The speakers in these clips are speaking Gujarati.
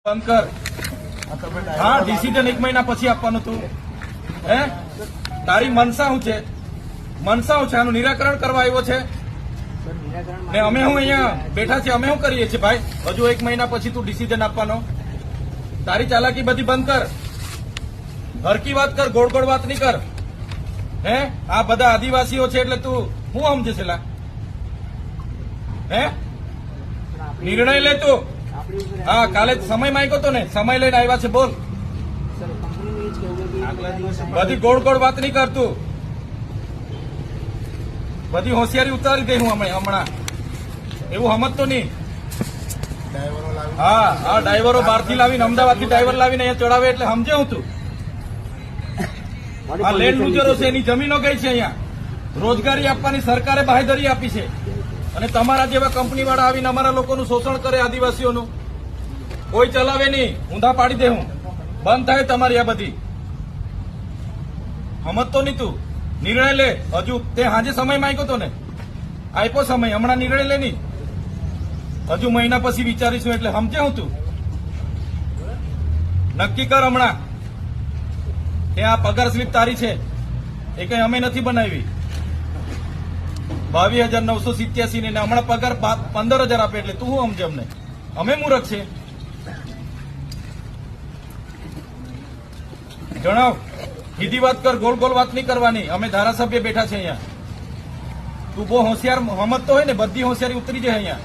બંધ કર. હા, ડિસિઝન 1 મહિના પછી આપવાનું તું. હે, તારી મનસા શું છે? મનસા શું છે? આનું નિરાકરણ કરવા આવ્યો છે ને અમે હું અહીંયા બેઠા છે. અમે શું કરીએ છીએ ભાઈ? હજુ 1 મહિના પછી તું ડિસિઝન આપવાનો? તારી ચાલાકી બધી બંધ કર. હરકી વાત કર, ગોળ ગોળ વાત નહીં કર. હે, આ બધા આદિવાસીઓ છે એટલે તું શું સમજે છે? હે, નિર્ણય લે તું. હા, કાલે સમય માંગ્યો તો ને, સમય લઈને આવ્યા છે. બોલ. બધી ગોળ ગોળ વાત નહીં કરતું. બધી હોશિયારી ઉતારી દઈ હું હમણાં. એવું સમજતો નહીં. હા, હા, ડ્રાઈવરો બહારથી લાવીને, અમદાવાદથી ડ્રાઈવર લાવીને અહીંયા ચડાવે એટલે સમજે હું તું. આ લેન્ડ લુઝરો છે, એની જમીનો ગઈ છે. અહીંયા રોજગારી આપવાની સરકારે બાંહેધરી આપી છે અને તમારા જેવા કંપની વાળા આવીને અમારા લોકોનું શોષણ કરે, આદિવાસીઓનું. કોઈ ચલાવે નહીં, ઊંધા પાડી દે હું. બંધ થાય તમારી આ બધી. સમજતો નહીં તું. નિર્ણય લે. હજુ તે હાજે સમય માંગ્યો તો ને, આપ્યો સમય. હમણાં નિર્ણય લે નહીં. હજુ મહિના પછી વિચારીશું એટલે સમજે હું તું. નક્કી કર હમણાં કે આ પગાર સ્લીપ તારી છે, એ કઈ અમે નથી બનાવી. 22,987 ને હમણાં પગાર 15,000 આપે એટલે તું શું સમજે અમને? અમે મૂર્ખ છે? જણાવ. સીધી વાત કર, ગોળ ગોળ વાત નહીં કરવાની. અમે ધારાસભ્ય બેઠા છે અહીંયા. તું બહુ હોશિયાર સમજતો હોય ને, બધી હોશિયારી ઉતરી જાય અહીંયા.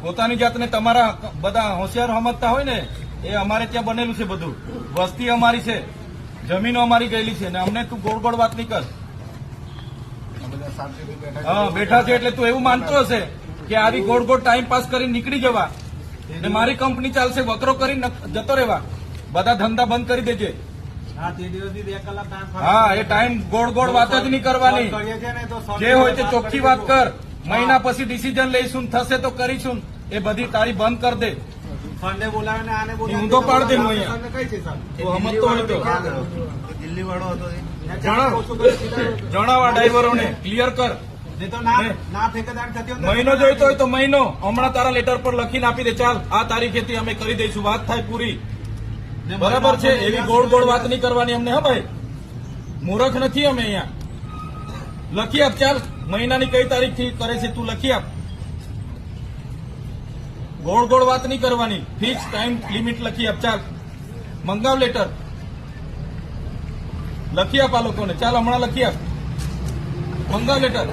પોતાની જાતને તમારા બધા હોશિયાર સમજતા હોય ને, એ અમારે ત્યાં બનેલું છે બધું. વસ્તી અમારી છે, જમીનો અમારી ગયેલી છે ને અમને તું ગોળ ગોળ વાત નહીં કર. હા, બેઠા છે એટલે તું એવું માનતો હશે કે આવી ગોળ ગોળ ટાઈમ પાસ કરીને નીકળી જવા ને મારી કંપની ચાલશે, વકરો કરીને જતો રહેવા. બધા ધંધા બંધ કરી દેજે. હા, એ ટાઈમ ગોળ ગોળ વાત જ નહીં કરવાની. જે હોય તે ચોખ્ખી વાત કર. મહિના પછી ડિસિઝન લઈશું, થશે તો કરીશું. એ બધી તારી બંધ કર દે. ઊંધો પાડ દે. હું અહીંયા સમજતો હોય તો દિલ્હી વાળો હતો. જણાવા ડ્રાઈવરોને ક્લિયર કર. મહિનો જોઈતો હોય તો મહિનો. હમણાં તારા લેટર પર લખીને આપી દે. ચાલ, આ તારીખેથી અમે કરી દઈશું. વાત થાય પૂરી. બરાબર છે? એવી ગોળ ગોળ વાત નહીં કરવાની અમને. હા ભાઈ, મૂર્ખ નથી અમે અહીંયા. લખી આપ. ચાલ, મહિનાની કઈ તારીખથી કરે છે તું લખી આપ. ગોળ ગોળ વાત નહીં કરવાની. ફિક્સ ટાઈમ લિમિટ લખી આપ. ચાલ, મંગાવ લેટર. લખી આપ આ લોકોને. ચાલ, હમણાં લખી આપ. મંગાવ લેટર.